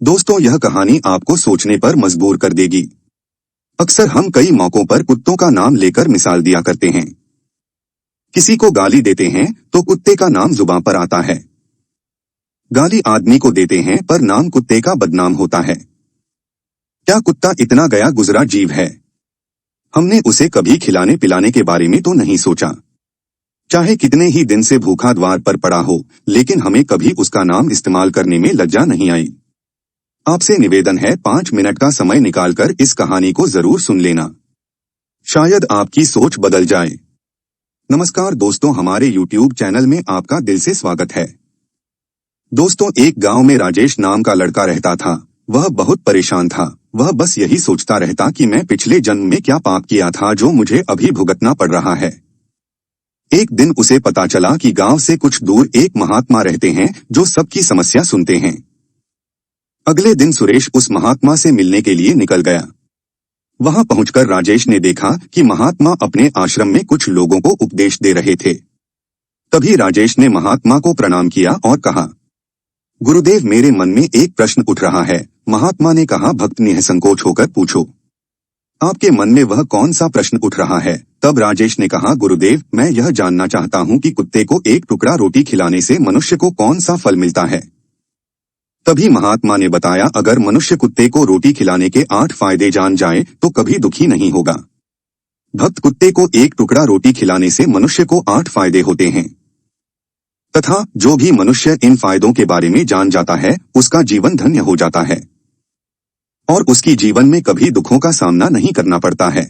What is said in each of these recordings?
दोस्तों, यह कहानी आपको सोचने पर मजबूर कर देगी। अक्सर हम कई मौकों पर कुत्तों का नाम लेकर मिसाल दिया करते हैं। किसी को गाली देते हैं तो कुत्ते का नाम जुबान पर आता है। गाली आदमी को देते हैं पर नाम कुत्ते का बदनाम होता है। क्या कुत्ता इतना गया गुजरा जीव है? हमने उसे कभी खिलाने पिलाने के बारे में तो नहीं सोचा। चाहे कितने ही दिन से भूखा द्वार पर पड़ा हो, लेकिन हमें कभी उसका नाम इस्तेमाल करने में लज्जा नहीं आई। आपसे निवेदन है 5 मिनट का समय निकालकर इस कहानी को जरूर सुन लेना। शायद आपकी सोच बदल जाए। नमस्कार दोस्तों, हमारे YouTube चैनल में आपका दिल से स्वागत है। दोस्तों, एक गांव में राजेश नाम का लड़का रहता था। वह बहुत परेशान था। वह बस यही सोचता रहता कि मैं पिछले जन्म में क्या पाप किया था जो मुझे अभी भुगतना पड़ रहा है। एक दिन उसे पता चला कि गांव से कुछ दूर एक महात्मा रहते हैं जो सबकी समस्या सुनते हैं। अगले दिन सुरेश उस महात्मा से मिलने के लिए निकल गया। वहां पहुंचकर राजेश ने देखा कि महात्मा अपने आश्रम में कुछ लोगों को उपदेश दे रहे थे। तभी राजेश ने महात्मा को प्रणाम किया और कहा, गुरुदेव, मेरे मन में एक प्रश्न उठ रहा है। महात्मा ने कहा, भक्त निसंकोच होकर पूछो। आपके मन में वह कौन सा प्रश्न उठ रहा है? तब राजेश ने कहा, गुरुदेव, मैं यह जानना चाहता हूं कि कुत्ते को एक टुकड़ा रोटी खिलाने से मनुष्य को कौन सा फल मिलता है। तभी महात्मा ने बताया, अगर मनुष्य कुत्ते को रोटी खिलाने के 8 फायदे जान जाए तो कभी दुखी नहीं होगा। भक्त कुत्ते को एक टुकड़ा रोटी खिलाने से मनुष्य को 8 फायदे होते हैं, तथा जो भी मनुष्य इन फायदों के बारे में जान जाता है उसका जीवन धन्य हो जाता है और उसकी जीवन में कभी दुखों का सामना नहीं करना पड़ता है।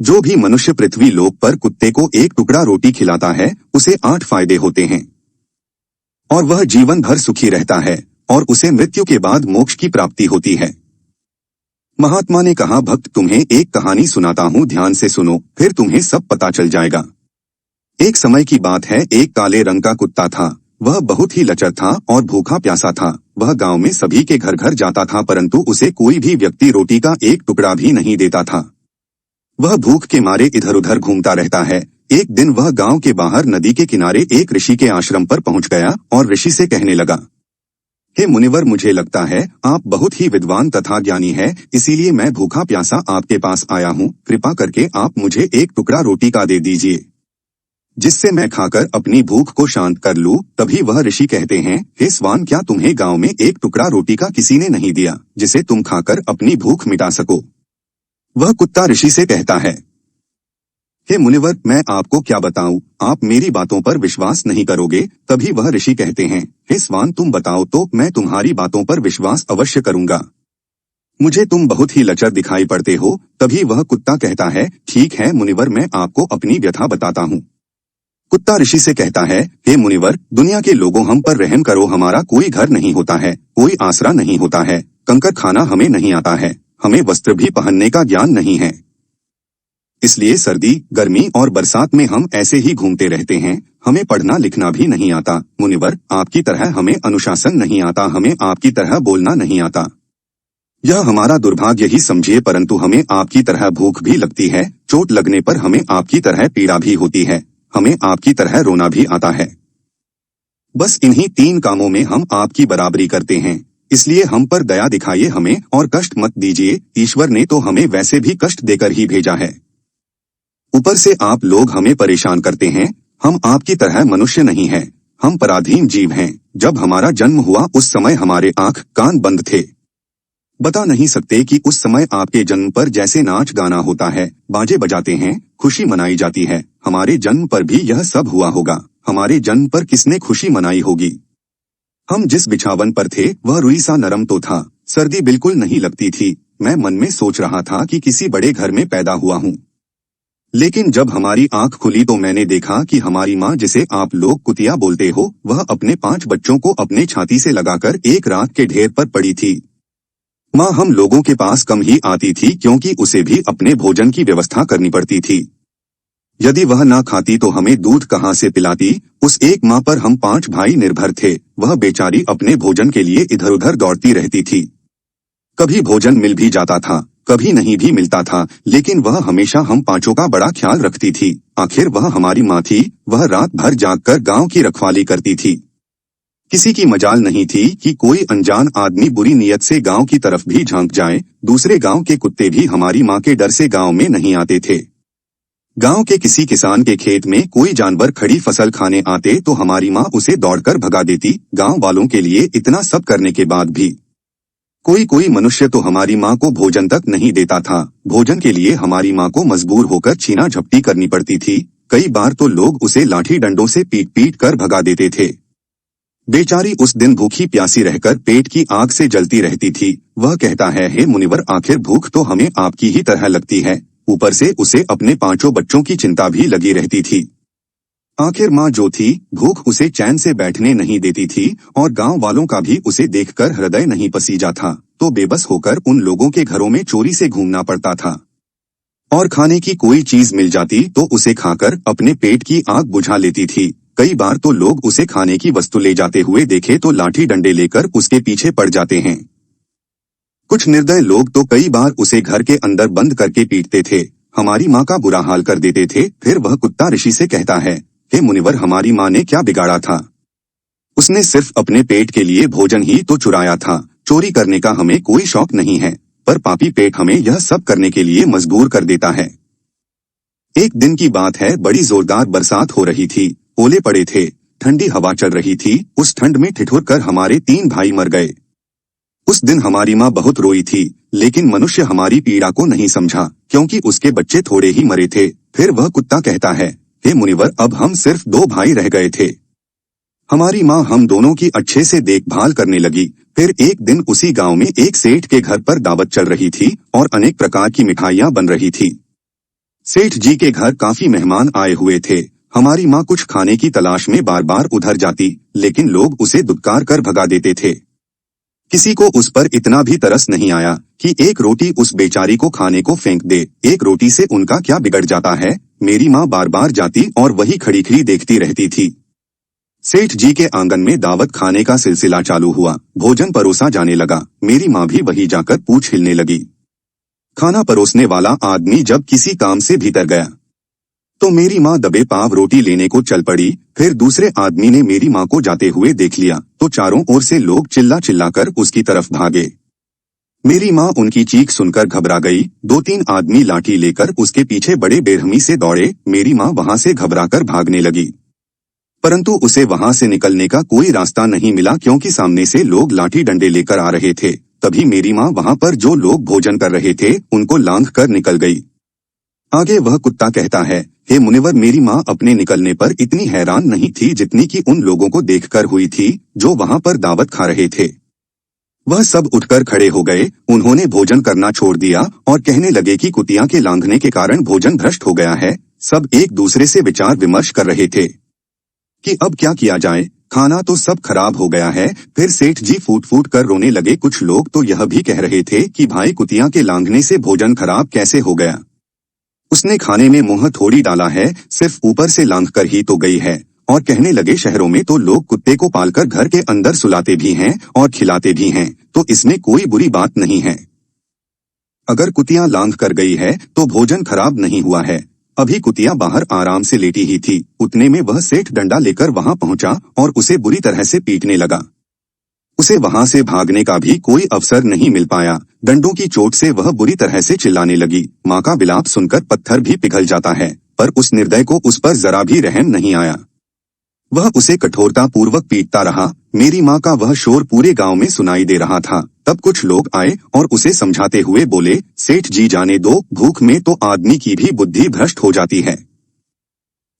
जो भी मनुष्य पृथ्वी लोक पर कुत्ते को एक टुकड़ा रोटी खिलाता है उसे 8 फायदे होते हैं और वह जीवन भर सुखी रहता है और उसे मृत्यु के बाद मोक्ष की प्राप्ति होती है। महात्मा ने कहा, भक्त, तुम्हें एक कहानी सुनाता हूँ, ध्यान से सुनो, फिर तुम्हें सब पता चल जाएगा। एक समय की बात है, एक काले रंग का कुत्ता था। वह बहुत ही लचर था और भूखा प्यासा था। वह गांव में सभी के घर घर जाता था, परंतु उसे कोई भी व्यक्ति रोटी का एक टुकड़ा भी नहीं देता था। वह भूख के मारे इधर उधर घूमता रहता है। एक दिन वह गांव के बाहर नदी के किनारे एक ऋषि के आश्रम पर पहुंच गया और ऋषि से कहने लगा, हे मुनिवर, मुझे लगता है आप बहुत ही विद्वान तथा ज्ञानी है, इसीलिए मैं भूखा प्यासा आपके पास आया हूँ। कृपा करके आप मुझे एक टुकड़ा रोटी का दे दीजिए, जिससे मैं खाकर अपनी भूख को शांत कर लूं। तभी वह ऋषि कहते हैं, हे स्वान, क्या तुम्हें गांव में एक टुकड़ा रोटी का किसी ने नहीं दिया जिसे तुम खाकर अपनी भूख मिटा सको? वह कुत्ता ऋषि से कहता है, हे मुनिवर, मैं आपको क्या बताऊं, आप मेरी बातों पर विश्वास नहीं करोगे। तभी वह ऋषि कहते हैं, हे स्वान, तुम बताओ तो मैं तुम्हारी बातों पर विश्वास अवश्य करूंगा। मुझे तुम बहुत ही लचर दिखाई पड़ते हो। तभी वह कुत्ता कहता है, ठीक है मुनिवर, मैं आपको अपनी व्यथा बताता हूँ। कुत्ता ऋषि से कहता है, हे मुनिवर, दुनिया के लोगों, हम पर रहम करो। हमारा कोई घर नहीं होता है, कोई आसरा नहीं होता है, कंकर खाना हमें नहीं आता है, हमें वस्त्र भी पहनने का ज्ञान नहीं है। इसलिए सर्दी, गर्मी और बरसात में हम ऐसे ही घूमते रहते हैं। हमें पढ़ना लिखना भी नहीं आता। मुनिवर, आपकी तरह हमें अनुशासन नहीं आता, हमें आपकी तरह बोलना नहीं आता। यह हमारा दुर्भाग्य ही समझिए, परंतु हमें आपकी तरह भूख भी लगती है, चोट लगने पर हमें आपकी तरह पीड़ा भी होती है, हमें आपकी तरह रोना भी आता है। बस इन्हीं 3 कामों में हम आपकी बराबरी करते हैं, इसलिए हम पर दया दिखाइए हमें और कष्ट मत दीजिए। ईश्वर ने तो हमें वैसे भी कष्ट देकर ही भेजा है, ऊपर से आप लोग हमें परेशान करते हैं। हम आपकी तरह मनुष्य नहीं हैं, हम पराधीन जीव हैं। जब हमारा जन्म हुआ उस समय हमारे आंख कान बंद थे। बता नहीं सकते कि उस समय आपके जन्म पर जैसे नाच गाना होता है, बाजे बजाते हैं, खुशी मनाई जाती है, हमारे जन्म पर भी यह सब हुआ होगा। हमारे जन्म पर किसने खुशी मनाई होगी? हम जिस बिछावन पर थे वह रुई सा नरम तो था, सर्दी बिल्कुल नहीं लगती थी। मैं मन में सोच रहा था कि किसी बड़े घर में पैदा हुआ हूँ। लेकिन जब हमारी आंख खुली तो मैंने देखा कि हमारी माँ, जिसे आप लोग कुतिया बोलते हो, वह अपने 5 बच्चों को अपने छाती से लगाकर एक राख के ढेर पर पड़ी थी। माँ हम लोगों के पास कम ही आती थी क्योंकि उसे भी अपने भोजन की व्यवस्था करनी पड़ती थी। यदि वह ना खाती तो हमें दूध कहाँ से पिलाती? उस एक माँ पर हम 5 भाई निर्भर थे। वह बेचारी अपने भोजन के लिए इधर उधर दौड़ती रहती थी। कभी भोजन मिल भी जाता था, कभी नहीं भी मिलता था, लेकिन वह हमेशा हम 5 का बड़ा ख्याल रखती थी। आखिर वह हमारी माँ थी। वह रात भर जागकर गांव की रखवाली करती थी। किसी की मजाल नहीं थी कि कोई अनजान आदमी बुरी नीयत से गांव की तरफ भी झांक जाए। दूसरे गांव के कुत्ते भी हमारी माँ के डर से गांव में नहीं आते थे। गांव के किसी किसान के खेत में कोई जानवर खड़ी फसल खाने आते तो हमारी माँ उसे दौड़कर भगा देती। गांव वालों के लिए इतना सब करने के बाद भी कोई मनुष्य तो हमारी माँ को भोजन तक नहीं देता था। भोजन के लिए हमारी माँ को मजबूर होकर छीना झपटी करनी पड़ती थी। कई बार तो लोग उसे लाठी डंडों से पीट पीट कर भगा देते थे। बेचारी उस दिन भूखी प्यासी रहकर पेट की आग से जलती रहती थी। वह कहता है, हे मुनिवर, आखिर भूख तो हमें आपकी ही तरह लगती है, ऊपर से उसे अपने 5 बच्चों की चिंता भी लगी रहती थी। आखिर माँ जो थी, भूख उसे चैन से बैठने नहीं देती थी और गांव वालों का भी उसे देखकर हृदय नहीं पसीजा था, तो बेबस होकर उन लोगों के घरों में चोरी से घूमना पड़ता था। और खाने की कोई चीज मिल जाती तो उसे खाकर अपने पेट की आग बुझा लेती थी। कई बार तो लोग उसे खाने की वस्तु ले जाते हुए देखे तो लाठी डंडे लेकर उसके पीछे पड़ जाते हैं। कुछ निर्दय लोग तो कई बार उसे घर के अंदर बंद करके पीटते थे, हमारी माँ का बुरा हाल कर देते थे। फिर वह कुत्ता ऋषि से कहता है, हे मुनिवर, हमारी माँ ने क्या बिगाड़ा था? उसने सिर्फ अपने पेट के लिए भोजन ही तो चुराया था। चोरी करने का हमें कोई शौक नहीं है, पर पापी पेट हमें यह सब करने के लिए मजबूर कर देता है। एक दिन की बात है, बड़ी जोरदार बरसात हो रही थी, ओले पड़े थे, ठंडी हवा चल रही थी। उस ठंड में ठिठुर कर हमारे 3 भाई मर गए। उस दिन हमारी माँ बहुत रोई थी, लेकिन मनुष्य हमारी पीड़ा को नहीं समझा, क्योंकि उसके बच्चे थोड़े ही मरे थे। फिर वह कुत्ता कहता है, हे मुनिवर, अब हम सिर्फ 2 भाई रह गए थे। हमारी माँ हम दोनों की अच्छे से देखभाल करने लगी। फिर एक दिन उसी गांव में एक सेठ के घर पर दावत चल रही थी और अनेक प्रकार की मिठाइयाँ बन रही थी। सेठ जी के घर काफी मेहमान आए हुए थे। हमारी माँ कुछ खाने की तलाश में बार बार उधर जाती, लेकिन लोग उसे दुत्कार कर भगा देते थे। किसी को उस पर इतना भी तरस नहीं आया कि एक रोटी उस बेचारी को खाने को फेंक दे। एक रोटी से उनका क्या बिगड़ जाता है? मेरी माँ बार बार जाती और वही खड़ी खड़ी देखती रहती थी। सेठ जी के आंगन में दावत खाने का सिलसिला चालू हुआ। भोजन परोसा जाने लगा। मेरी माँ भी वही जाकर पूंछ हिलने लगी। खाना परोसने वाला आदमी जब किसी काम से भीतर गया तो मेरी माँ दबे पाव रोटी लेने को चल पड़ी। फिर दूसरे आदमी ने मेरी माँ को जाते हुए देख लिया तो चारों ओर से लोग चिल्ला चिल्ला कर उसकी तरफ भागे। मेरी माँ उनकी चीख सुनकर घबरा गई। 2-3 आदमी लाठी लेकर उसके पीछे बड़े बेरहमी से दौड़े। मेरी माँ वहां से घबराकर भागने लगी, परंतु उसे वहां से निकलने का कोई रास्ता नहीं मिला, क्योंकि सामने से लोग लाठी डंडे लेकर आ रहे थे। तभी मेरी माँ वहां पर जो लोग भोजन कर रहे थे उनको लांघ कर निकल गई। आगे वह कुत्ता कहता है, हे मुनिवर, मेरी माँ अपने निकलने पर इतनी हैरान नहीं थी जितनी कि उन लोगों को देखकर हुई थी जो वहां पर दावत खा रहे थे। वह सब उठकर खड़े हो गए। उन्होंने भोजन करना छोड़ दिया और कहने लगे कि कुतिया के लांघने के कारण भोजन भ्रष्ट हो गया है। सब एक दूसरे से विचार विमर्श कर रहे थे कि अब क्या किया जाए, खाना तो सब खराब हो गया है। फिर सेठ जी फूट फूट कर रोने लगे। कुछ लोग तो यह भी कह रहे थे कि भाई, कुतिया के लांघने से भोजन खराब कैसे हो गया? उसने खाने में मुंह थोड़ी डाला है, सिर्फ ऊपर से लांघ कर ही तो गई है। और कहने लगे, शहरों में तो लोग कुत्ते को पालकर घर के अंदर सुलाते भी हैं और खिलाते भी हैं, तो इसमें कोई बुरी बात नहीं है। अगर कुतिया लांघ कर गई है तो भोजन खराब नहीं हुआ है। अभी कुतिया बाहर आराम से लेटी ही थी, उतने में वह सेठ डंडा लेकर वहां पहुंचा और उसे बुरी तरह से पीटने लगा। उसे वहां से भागने का भी कोई अवसर नहीं मिल पाया। डंडों की चोट से वह बुरी तरह से चिल्लाने लगी। माँ का विलाप सुनकर पत्थर भी पिघल जाता है, पर उस निर्दय को उस पर जरा भी रहम नहीं आया। वह उसे कठोरता पूर्वक पीटता रहा। मेरी माँ का वह शोर पूरे गांव में सुनाई दे रहा था। तब कुछ लोग आए और उसे समझाते हुए बोले, सेठ जी, जाने दो, भूख में तो आदमी की भी बुद्धि भ्रष्ट हो जाती है।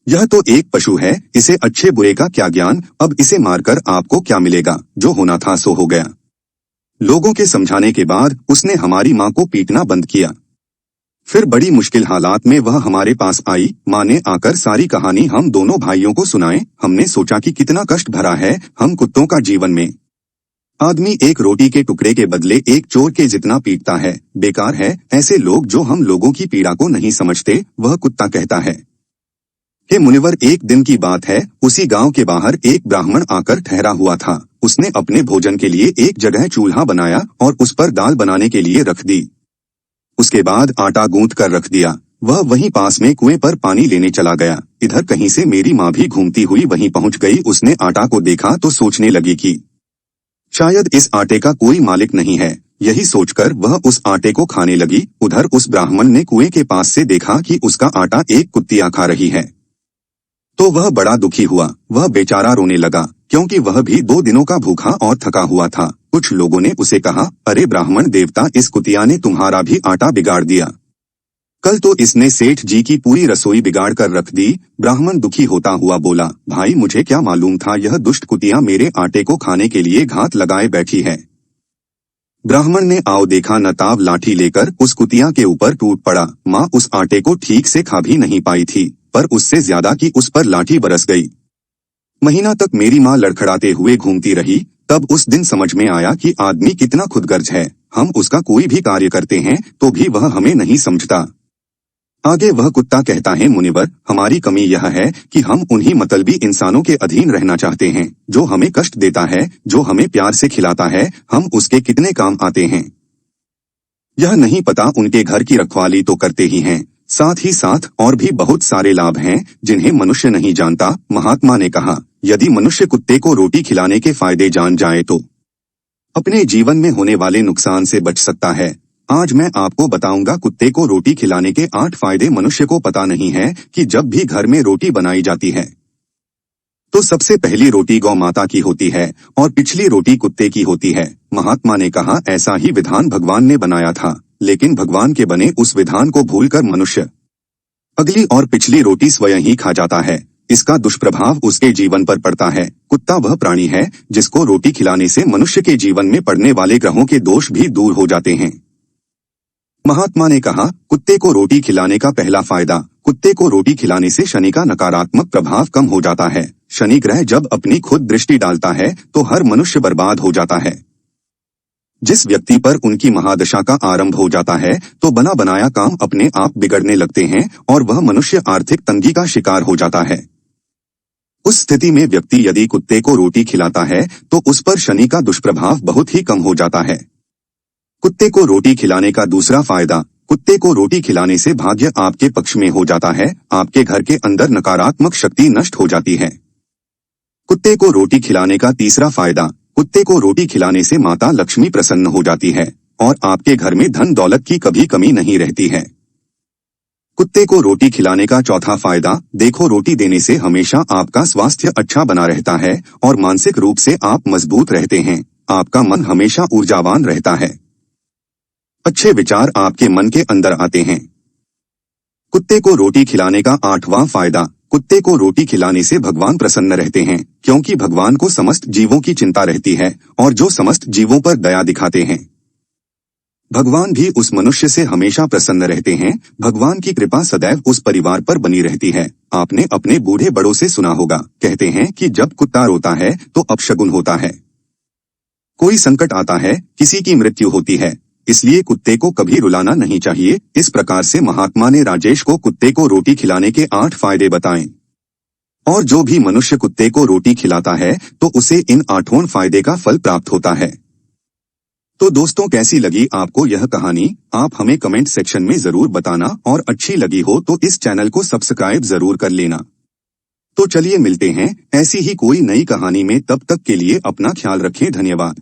यह तो एक पशु है, इसे अच्छे बुरे का क्या ज्ञान? अब इसे मारकर आपको क्या मिलेगा? जो होना था सो हो गया। लोगों के समझाने के बाद उसने हमारी माँ को पीटना बंद किया। फिर बड़ी मुश्किल हालात में वह हमारे पास आई। माँ ने आकर सारी कहानी हम दोनों भाइयों को सुनाए। हमने सोचा कि कितना कष्ट भरा है हम कुत्तों का जीवन में। आदमी एक रोटी के टुकड़े के बदले एक चोर के जितना पीटता है। बेकार है ऐसे लोग जो हम लोगों की पीड़ा को नहीं समझते। वह कुत्ता कहता है, हे मुनिवर, एक दिन की बात है, उसी गांव के बाहर एक ब्राह्मण आकर ठहरा हुआ था। उसने अपने भोजन के लिए एक जगह चूल्हा बनाया और उस पर दाल बनाने के लिए रख दी। उसके बाद आटा गूंथ कर रख दिया। वह वहीं पास में कुएं पर पानी लेने चला गया। इधर कहीं से मेरी माँ भी घूमती हुई वहीं पहुंच गई। उसने आटा को देखा तो सोचने लगी कि शायद इस आटे का कोई मालिक नहीं है। यही सोचकर वह उस आटे को खाने लगी। उधर उस ब्राह्मण ने कुएं के पास से देखा कि उसका आटा एक कुत्तियां खा रही है, तो वह बड़ा दुखी हुआ। वह बेचारा रोने लगा, क्योंकि वह भी 2 दिनों का भूखा और थका हुआ था। कुछ लोगों ने उसे कहा, अरे ब्राह्मण देवता, इस कुतिया ने तुम्हारा भी आटा बिगाड़ दिया। कल तो इसने सेठ जी की पूरी रसोई बिगाड़ कर रख दी। ब्राह्मण दुखी होता हुआ बोला, भाई मुझे क्या मालूम था यह दुष्ट कुतिया मेरे आटे को खाने के लिए घात लगाए बैठी है। ब्राह्मण ने आओ देखा नताब लाठी लेकर उस कुतिया के ऊपर टूट पड़ा। माँ उस आटे को ठीक से खा भी नहीं पाई थी, पर उससे ज्यादा की उस पर लाठी बरस गई। महीना तक मेरी माँ लड़खड़ाते हुए घूमती रही। तब उस दिन समझ में आया कि आदमी कितना खुदगर्ज है। हम उसका कोई भी कार्य करते हैं तो भी वह हमें नहीं समझता। आगे वह कुत्ता कहता है, मुनिवर, हमारी कमी यह है कि हम उन्हीं मतलबी इंसानों के अधीन रहना चाहते हैं जो हमें कष्ट देता है। जो हमें प्यार से खिलाता है, हम उसके कितने काम आते हैं यह नहीं पता। उनके घर की रखवाली तो करते ही हैं, साथ ही साथ और भी बहुत सारे लाभ हैं जिन्हें मनुष्य नहीं जानता। महात्मा ने कहा, यदि मनुष्य कुत्ते को रोटी खिलाने के फायदे जान जाए तो अपने जीवन में होने वाले नुकसान से बच सकता है। आज मैं आपको बताऊंगा कुत्ते को रोटी खिलाने के 8 फायदे। मनुष्य को पता नहीं है कि जब भी घर में रोटी बनाई जाती है तो सबसे पहली रोटी गौ माता की होती है और पिछली रोटी कुत्ते की होती है। महात्मा ने कहा, ऐसा ही विधान भगवान ने बनाया था, लेकिन भगवान के बने उस विधान को भूलकर मनुष्य अगली और पिछली रोटी स्वयं ही खा जाता है। इसका दुष्प्रभाव उसके जीवन पर पड़ता है। कुत्ता वह प्राणी है जिसको रोटी खिलाने से मनुष्य के जीवन में पड़ने वाले ग्रहों के दोष भी दूर हो जाते हैं। महात्मा ने कहा, कुत्ते को रोटी खिलाने का पहला फायदा, कुत्ते को रोटी खिलाने से शनि का नकारात्मक प्रभाव कम हो जाता है। शनि ग्रह जब अपनी खुद दृष्टि डालता है तो हर मनुष्य बर्बाद हो जाता है। जिस व्यक्ति पर उनकी महादशा का आरंभ हो जाता है तो बना बनाया काम अपने आप बिगड़ने लगते हैं और वह मनुष्य आर्थिक तंगी का शिकार हो जाता है। उस स्थिति में व्यक्ति यदि कुत्ते को रोटी खिलाता है तो उस पर शनि का दुष्प्रभाव बहुत ही कम हो जाता है। कुत्ते को रोटी खिलाने का दूसरा फायदा, कुत्ते को रोटी खिलाने से भाग्य आपके पक्ष में हो जाता है। आपके घर के अंदर नकारात्मक शक्ति नष्ट हो जाती है। कुत्ते को रोटी खिलाने का तीसरा फायदा, कुत्ते को रोटी खिलाने से माता लक्ष्मी प्रसन्न हो जाती है और आपके घर में धन दौलत की कभी कमी नहीं रहती है। कुत्ते को रोटी खिलाने का चौथा फायदा, देखो रोटी देने से हमेशा आपका स्वास्थ्य अच्छा बना रहता है और मानसिक रूप से आप मजबूत रहते हैं। आपका मन हमेशा ऊर्जावान रहता है। अच्छे विचार आपके मन के अंदर आते हैं। कुत्ते को रोटी खिलाने का 8वां फायदा, कुत्ते को रोटी खिलाने से भगवान प्रसन्न रहते हैं, क्योंकि भगवान को समस्त जीवों की चिंता रहती है और जो समस्त जीवों पर दया दिखाते हैं भगवान भी उस मनुष्य से हमेशा प्रसन्न रहते हैं। भगवान की कृपा सदैव उस परिवार पर बनी रहती है। आपने अपने बूढ़े बड़ों से सुना होगा, कहते हैं कि जब कुत्ता रोता है तो अपशगुन होता है, कोई संकट आता है, किसी की मृत्यु होती है, इसलिए कुत्ते को कभी रुलाना नहीं चाहिए। इस प्रकार से महात्मा ने राजेश को कुत्ते को रोटी खिलाने के 8 फायदे बताए और जो भी मनुष्य कुत्ते को रोटी खिलाता है तो उसे इन 8 फायदे का फल प्राप्त होता है। तो दोस्तों, कैसी लगी आपको यह कहानी? आप हमें कमेंट सेक्शन में जरूर बताना और अच्छी लगी हो तो इस चैनल को सब्सक्राइब जरूर कर लेना। तो चलिए मिलते हैं ऐसी ही कोई नई कहानी में। तब तक के लिए अपना ख्याल रखें। धन्यवाद।